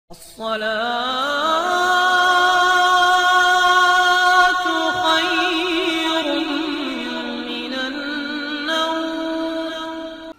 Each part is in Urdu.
الصلاة خير من النوم۔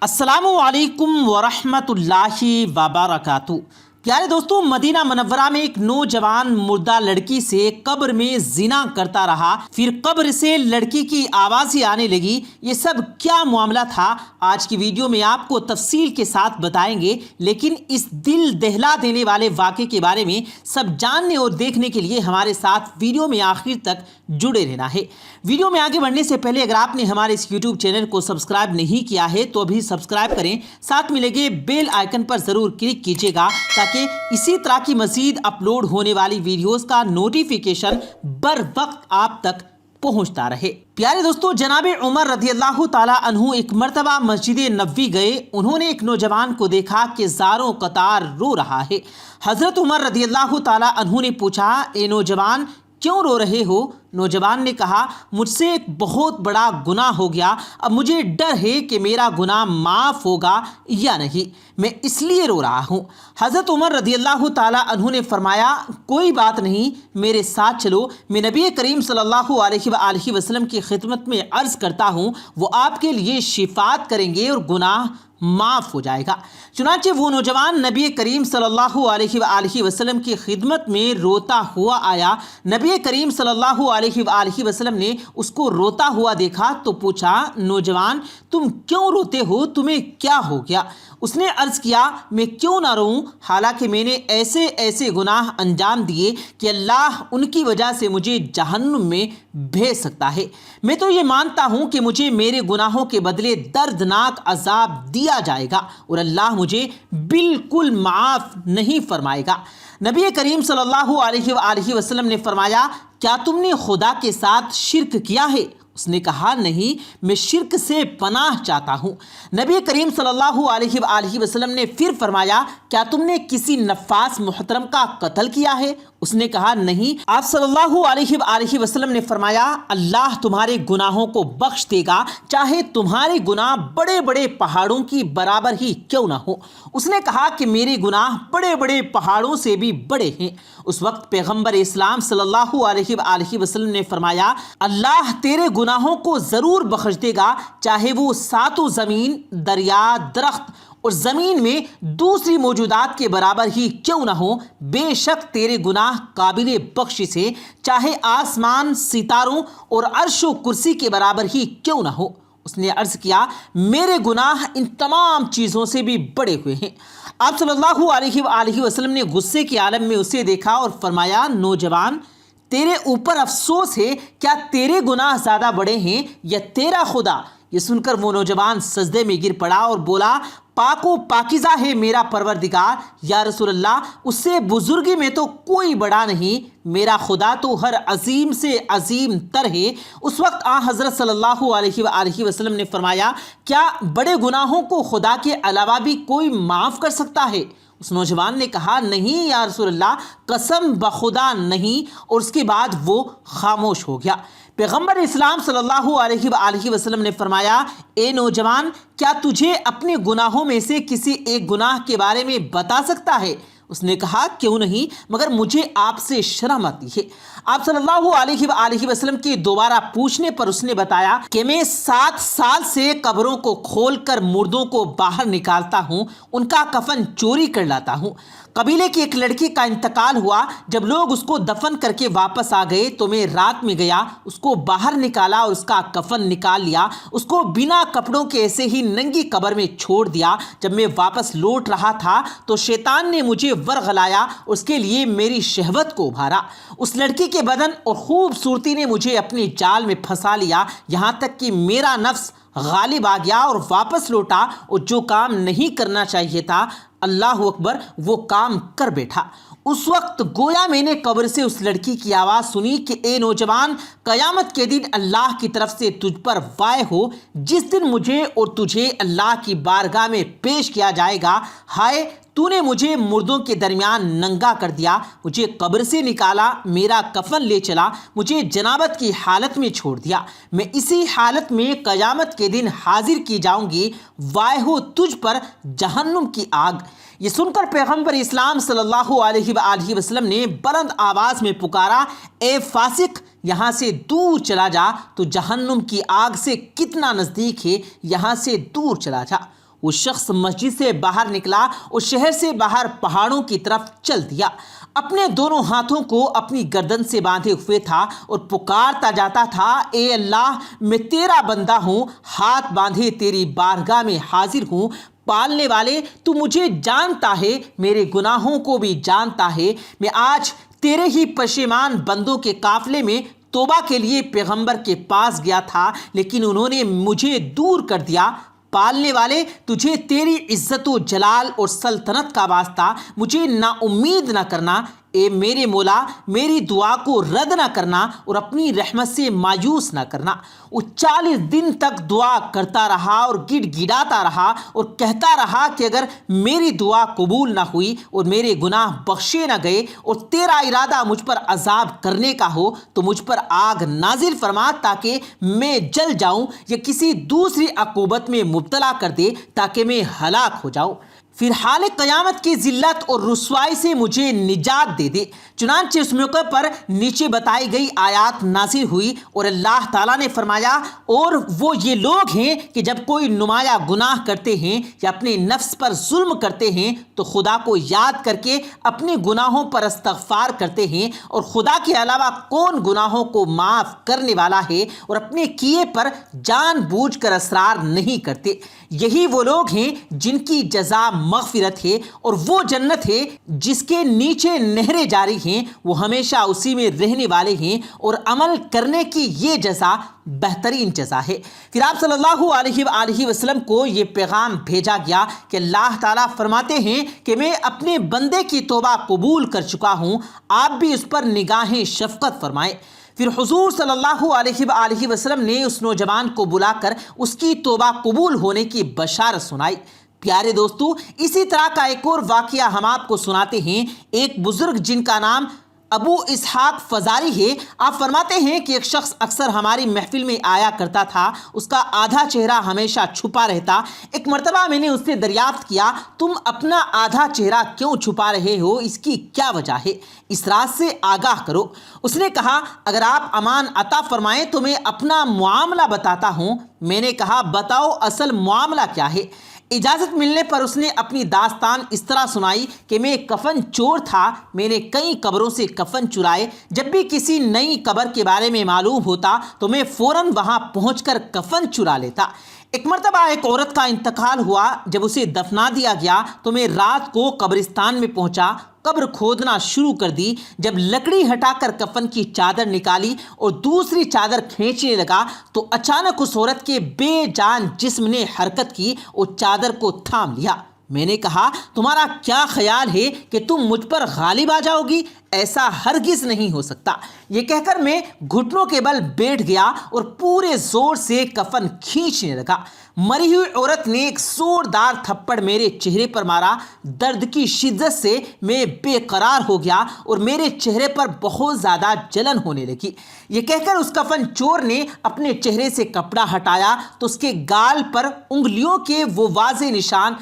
السلام علیکم ورحمۃ اللہ وبرکاتہ۔ پیارے دوستوں، مدینہ منورہ میں ایک نوجوان مردہ لڑکی سے قبر میں زنا کرتا رہا، پھر قبر سے لڑکی کی آوازیں آنے لگی۔ یہ سب کیا معاملہ تھا، آج کی ویڈیو میں آپ کو تفصیل کے ساتھ بتائیں گے، لیکن اس دل دہلا دینے والے واقعے کے بارے میں سب جاننے اور دیکھنے کے لیے ہمارے ساتھ ویڈیو میں آخر تک جڑے رہنا ہے۔ ویڈیو میں آگے بڑھنے سے پہلے اگر آپ نے ہمارے اس یوٹیوب چینل کو سبسکرائب نہیں کیا ہے تو ابھی سبسکرائب کریں، ساتھ میں لگے بیل آئیکن پر ضرور کلک کیجیے گا تاکہ اسی طرح کی مزید اپلوڈ ہونے والی ویڈیوز کا نوٹیفیکیشن بر وقت آپ تک پہنچتا رہے۔ پیارے دوستو، جناب عمر رضی اللہ تعالیٰ عنہ ایک مرتبہ مسجد نبوی گئے۔ انہوں نے ایک نوجوان کو دیکھا کہ زاروں قطار رو رہا ہے۔ حضرت عمر رضی اللہ تعالیٰ عنہ نے پوچھا، اے نوجوان، کیوں رو رہے ہو؟ نوجوان نے کہا، مجھ سے ایک بہت بڑا گناہ ہو گیا، اب مجھے ڈر ہے کہ میرا گناہ معاف ہوگا یا نہیں، میں اس لیے رو رہا ہوں۔ حضرت عمر رضی اللہ تعالیٰ عنہ نے فرمایا، کوئی بات نہیں، میرے ساتھ چلو، میں نبی کریم صلی اللہ علیہ وآلہ وسلم کی خدمت میں عرض کرتا ہوں، وہ آپ کے لیے شفاعت کریں گے اور گناہ معاف ہو جائے گا۔ چنانچہ وہ نوجوان نبی کریم صلی اللہ علیہ وآلہ وسلم کی خدمت میں روتا ہوا آیا۔ نبی کریم صلی اللہ علیہ وآلہ وسلم نے اس کو روتا ہوا دیکھا تو پوچھا، نوجوان، تم کیوں روتے ہو؟ تمہیں کیا ہو گیا؟ اس نے عرض کیا، میں کیوں نہ روؤں، حالانکہ میں نے ایسے ایسے گناہ انجام دیے کہ اللہ ان کی وجہ سے مجھے جہنم میں بھیج سکتا ہے۔ میں تو یہ مانتا ہوں کہ مجھے میرے گناہوں کے بدلے دردناک عذاب دیا جائے گا اور اللہ مجھے بالکل معاف نہیں فرمائے گا۔ نبی کریم صلی اللہ علیہ وآلہ وسلم نے فرمایا، کیا تم نے خدا کے ساتھ شرک کیا ہے؟ اس نے کہا، نہیں، میں شرک سے پناہ چاہتا ہوں۔ نبی کریم صلی اللہ علیہ وآلہ وسلم نے پھر فرمایا، کیا تم نے کسی نفاس محترم کا قتل کیا ہے؟ اس نے کہا، نہیں۔ آپ صلی اللہ علیہ وآلہ وسلم نے فرمایا، اللہ تمہارے گناہوں کو بخش دے گا، چاہے تمہارے گناہ بڑے بڑے پہاڑوں کی برابر ہی کیوں نہ ہو۔ اس نے کہا کہ میرے گناہ بڑے بڑے پہاڑوں سے بھی بڑے ہیں۔ اس وقت پیغمبر اسلام صلی اللہ علیہ وآلہ وسلم نے فرمایا، اللہ تیرے گناہوں کو ضرور بخش دے گا، چاہے وہ ساتوں زمین، دریا، درخت اور زمین میں دوسری موجودات کے برابر ہی کیوں نہ ہو۔ بے شک تیرے گناہ قابل بخشش ہے، چاہے آسمان، ستاروں اور عرش و کرسی کے برابر ہی کیوں نہ ہو۔ اس نے عرض کیا، میرے گناہ ان تمام چیزوں سے بھی بڑے ہوئے ہیں۔ آپ صلی اللہ علیہ وآلہ وسلم نے غصے کے عالم میں اسے دیکھا اور فرمایا، نوجوان، تیرے اوپر افسوس ہے، کیا تیرے گناہ زیادہ بڑے ہیں یا تیرا خدا؟ یہ سن کر وہ نوجوان سجدے میں گر پڑا اور بولا، پاک و پاکیزہ ہے میرا پروردگار، یا رسول اللہ، اس سے بزرگی میں تو کوئی بڑا نہیں، میرا خدا تو ہر عظیم سے عظیم تر ہے۔ اس وقت حضرت صلی اللہ علیہ وآلہ وسلم نے فرمایا، کیا بڑے گناہوں کو خدا کے علاوہ بھی کوئی معاف کر سکتا ہے؟ اس نوجوان نے کہا، نہیں یا رسول اللہ، قسم بخدا نہیں، اور اس کے بعد وہ خاموش ہو گیا۔ پیغمبر اسلام صلی اللہ علیہ وآلہ وسلم نے فرمایا، اے نوجوان، کیا تجھے اپنے گناہوں میں سے کسی ایک گناہ کے بارے میں بتا سکتا ہے؟ اس نے کہا، کیوں نہیں، مگر مجھے آپ سے شرم آتی ہے۔ آپ صلی اللہ علیہ وآلہ وسلم کے دوبارہ پوچھنے پر اس نے بتایا کہ میں 7 سال سے قبروں کو کھول کر مردوں کو باہر نکالتا ہوں، ان کا کفن چوری کر لاتا ہوں۔ قبیلے کی ایک لڑکی کا انتقال ہوا، جب لوگ اس کو دفن کر کے واپس آ گئے تو میں رات میں گیا، اس کو باہر نکالا اور اس کا کفن نکال لیا، اس کو بنا کپڑوں کے ایسے ہی ننگی قبر میں چھوڑ دیا۔ جب میں واپس لوٹ رہا تھا تو شیطان نے مجھے ورغلایا، اس کے لیے میری شہوت کو ابھارا۔ اس لڑکی کے بدن اور خوبصورتی نے مجھے اپنے جال میں پھنسا لیا، یہاں تک کہ میرا نفس غالب آ گیا اور واپس لوٹا، اور جو کام نہیں کرنا چاہیے تھا، اللہ اکبر، وہ کام کر بیٹھا۔ اس وقت گویا میں نے قبر سے اس لڑکی کی آواز سنی کہ اے نوجوان، قیامت کے دن اللہ کی طرف سے تجھ پر وعدہ ہو، جس دن مجھے اور تجھے اللہ کی بارگاہ میں پیش کیا جائے گا، ہائے تو نے مجھے مردوں کے درمیان ننگا کر دیا، مجھے قبر سے نکالا، میرا کفن لے چلا، مجھے جنابت کی حالت میں چھوڑ دیا، میں اسی حالت میں قیامت کے دن حاضر کی جاؤں گی، وائے ہو تجھ پر جہنم کی آگ۔ یہ سن کر پیغمبر اسلام صلی اللہ علیہ وآلہ وسلم نے بلند آواز میں پکارا، اے فاسق، یہاں سے دور چلا جا، تو جہنم کی آگ سے کتنا نزدیک ہے، یہاں سے دور چلا جا۔ وہ شخص مسجد سے باہر نکلا اور شہر سے باہر پہاڑوں کی طرف چل دیا، اپنے دونوں ہاتھوں کو اپنی گردن سے باندھے ہوئے تھا اور پکارتا جاتا تھا، اے اللہ، میں تیرا بندہ ہوں، ہاتھ باندھے تیری بارگاہ میں حاضر ہوں، پالنے والے تو مجھے جانتا ہے، میرے گناہوں کو بھی جانتا ہے، میں آج تیرے ہی پشیمان بندوں کے قافلے میں توبہ کے لیے پیغمبر کے پاس گیا تھا، لیکن انہوں نے مجھے دور کر دیا۔ پالنے والے، تجھے تیری عزت و جلال اور سلطنت کا واسطہ مجھے نا امید نہ کرنا، اے میرے مولا، میری دعا کو رد نہ کرنا اور اپنی رحمت سے مایوس نہ کرنا۔ وہ 40 دن تک دعا کرتا رہا اور گڑ گڑاتا رہا اور کہتا رہا کہ اگر میری دعا قبول نہ ہوئی اور میرے گناہ بخشے نہ گئے اور تیرا ارادہ مجھ پر عذاب کرنے کا ہو تو مجھ پر آگ نازل فرما تاکہ میں جل جاؤں، یا کسی دوسری عقوبت میں مبتلا کر دے تاکہ میں ہلاک ہو جاؤں، پھر حال قیامت کی ذلت اور رسوائی سے مجھے نجات دے دے۔ چنانچہ اس موقع پر نیچے بتائی گئی آیات نازل ہوئی اور اللہ تعالیٰ نے فرمایا، اور وہ یہ لوگ ہیں کہ جب کوئی نمایاں گناہ کرتے ہیں یا اپنے نفس پر ظلم کرتے ہیں تو خدا کو یاد کر کے اپنے گناہوں پر استغفار کرتے ہیں، اور خدا کے علاوہ کون گناہوں کو معاف کرنے والا ہے، اور اپنے کیے پر جان بوجھ کر اصرار نہیں کرتے۔ یہی وہ لوگ ہیں جن کی جزا مغفرت ہے اور وہ جنت ہے جس کے نیچے نہریں جاری ہیں، وہ ہمیشہ اسی میں رہنے والے ہیں، اور عمل کرنے کی یہ جزا بہترین جزا ہے۔ پھر آپ صلی اللہ علیہ وآلہ وسلم کو یہ پیغام بھیجا گیا کہ اللہ تعالیٰ فرماتے ہیں کہ میں اپنے بندے کی توبہ قبول کر چکا ہوں، آپ بھی اس پر نگاہیں شفقت فرمائیں۔ پھر حضور صلی اللہ علیہ وآلہ وسلم نے اس نوجوان کو بلا کر اس کی توبہ قبول ہونے کی بشارت سنائی۔ پیارے دوستو، اسی طرح کا ایک اور واقعہ ہم آپ کو سناتے ہیں۔ ایک بزرگ جن کا نام ابو اسحاق فزاری ہے، آپ فرماتے ہیں کہ ایک شخص اکثر ہماری محفل میں آیا کرتا تھا، اس کا آدھا چہرہ ہمیشہ چھپا رہتا۔ ایک مرتبہ میں نے اس سے دریافت کیا، تم اپنا آدھا چہرہ کیوں چھپا رہے ہو، اس کی کیا وجہ ہے، اس راز سے آگاہ کرو۔ اس نے کہا، اگر آپ امان عطا فرمائیں تو میں اپنا معاملہ بتاتا ہوں۔ میں نے کہا، بتاؤ اصل معاملہ کیا ہے۔ اجازت ملنے پر اس نے اپنی داستان اس طرح سنائی کہ میں کفن چور تھا، میں نے کئی قبروں سے کفن چرائے، جب بھی کسی نئی قبر کے بارے میں معلوم ہوتا تو میں فوراً وہاں پہنچ کر کفن چرا لیتا۔ ایک مرتبہ ایک عورت کا انتقال ہوا، جب اسے دفنا دیا گیا تو میں رات کو قبرستان میں پہنچا، قبر کھودنا شروع کر دی۔ جب لکڑی ہٹا کر کفن کی چادر نکالی اور دوسری چادر کھینچنے لگا تو اچانک اس عورت کے بے جان جسم نے حرکت کی اور چادر کو تھام لیا۔ میں نے کہا، تمہارا کیا خیال ہے کہ تم مجھ پر غالب آ جاؤ گی؟ ایسا ہرگز نہیں ہو سکتا۔ یہ کہہ کر میں گھٹنوں کے بل بیٹھ گیا اور پورے زور سے کفن کھینچنے لگا۔ مری ہوئی عورت نے ایک زوردار تھپڑ میرے چہرے پر مارا۔ درد کی شدت سے میں بے قرار ہو گیا اور میرے چہرے پر بہت زیادہ جلن ہونے لگی۔ یہ کہہ کر اس کفن چور نے اپنے چہرے سے کپڑا ہٹایا تو اس کے گال پر انگلیوں کے وہ واضح نشان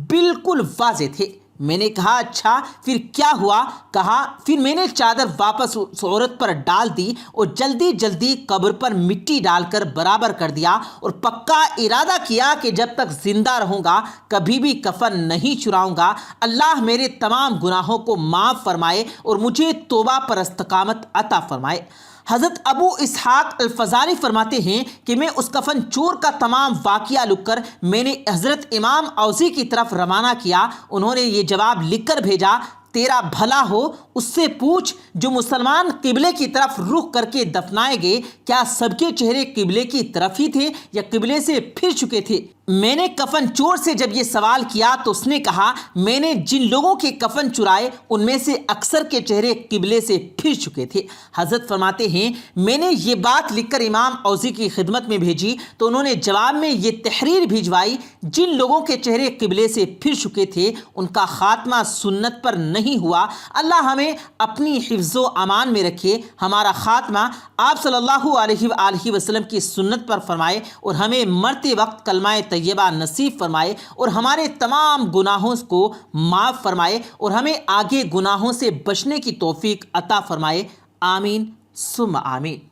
بالکل واضح تھے۔ میں نے کہا، اچھا پھر کیا ہوا؟ کہا، پھر میں نے چادر واپس اس عورت پر ڈال دی اور جلدی جلدی قبر پر مٹی ڈال کر برابر کر دیا اور پکا ارادہ کیا کہ جب تک زندہ رہوں گا کبھی بھی کفن نہیں چراؤں گا۔ اللہ میرے تمام گناہوں کو معاف فرمائے اور مجھے توبہ پر استقامت عطا فرمائے۔ حضرت ابو اسحاق الفزاری فرماتے ہیں کہ میں اس کفن چور کا تمام واقعہ لکھ کر میں نے حضرت امام اوزی کی طرف روانہ کیا۔ انہوں نے یہ جواب لکھ کر بھیجا، تیرا بھلا ہو اس سے پوچھ جو مسلمان قبلے کی طرف رخ کر کے دفنائے گئے، کیا سب کے چہرے قبلے کی طرف ہی تھے یا قبلے سے پھر چکے تھے؟ میں نے کفن چور سے جب یہ سوال کیا تو اس نے کہا، میں نے جن لوگوں کے کفن چرائے ان میں سے اکثر کے چہرے قبلے سے پھر چکے تھے۔ حضرت فرماتے ہیں، میں نے یہ بات لکھ کر امام اوزی کی خدمت میں بھیجی تو انہوں نے جواب میں یہ تحریر بھیجوائی، جن لوگوں کے چہرے قبلے سے پھر چکے تھے ان کا خاتمہ سنت پر نہیں ہوا۔ اللہ ہمیں اپنی حفظ و امان میں رکھے، ہمارا خاتمہ آپ صلی اللہ علیہ وآلہ وسلم کی سنت پر فرمائے اور ہمیں مرتے وقت کلمہ طیبہ نصیب فرمائے اور ہمارے تمام گناہوں کو معاف فرمائے اور ہمیں آگے گناہوں سے بچنے کی توفیق عطا فرمائے۔ آمین ثم آمین۔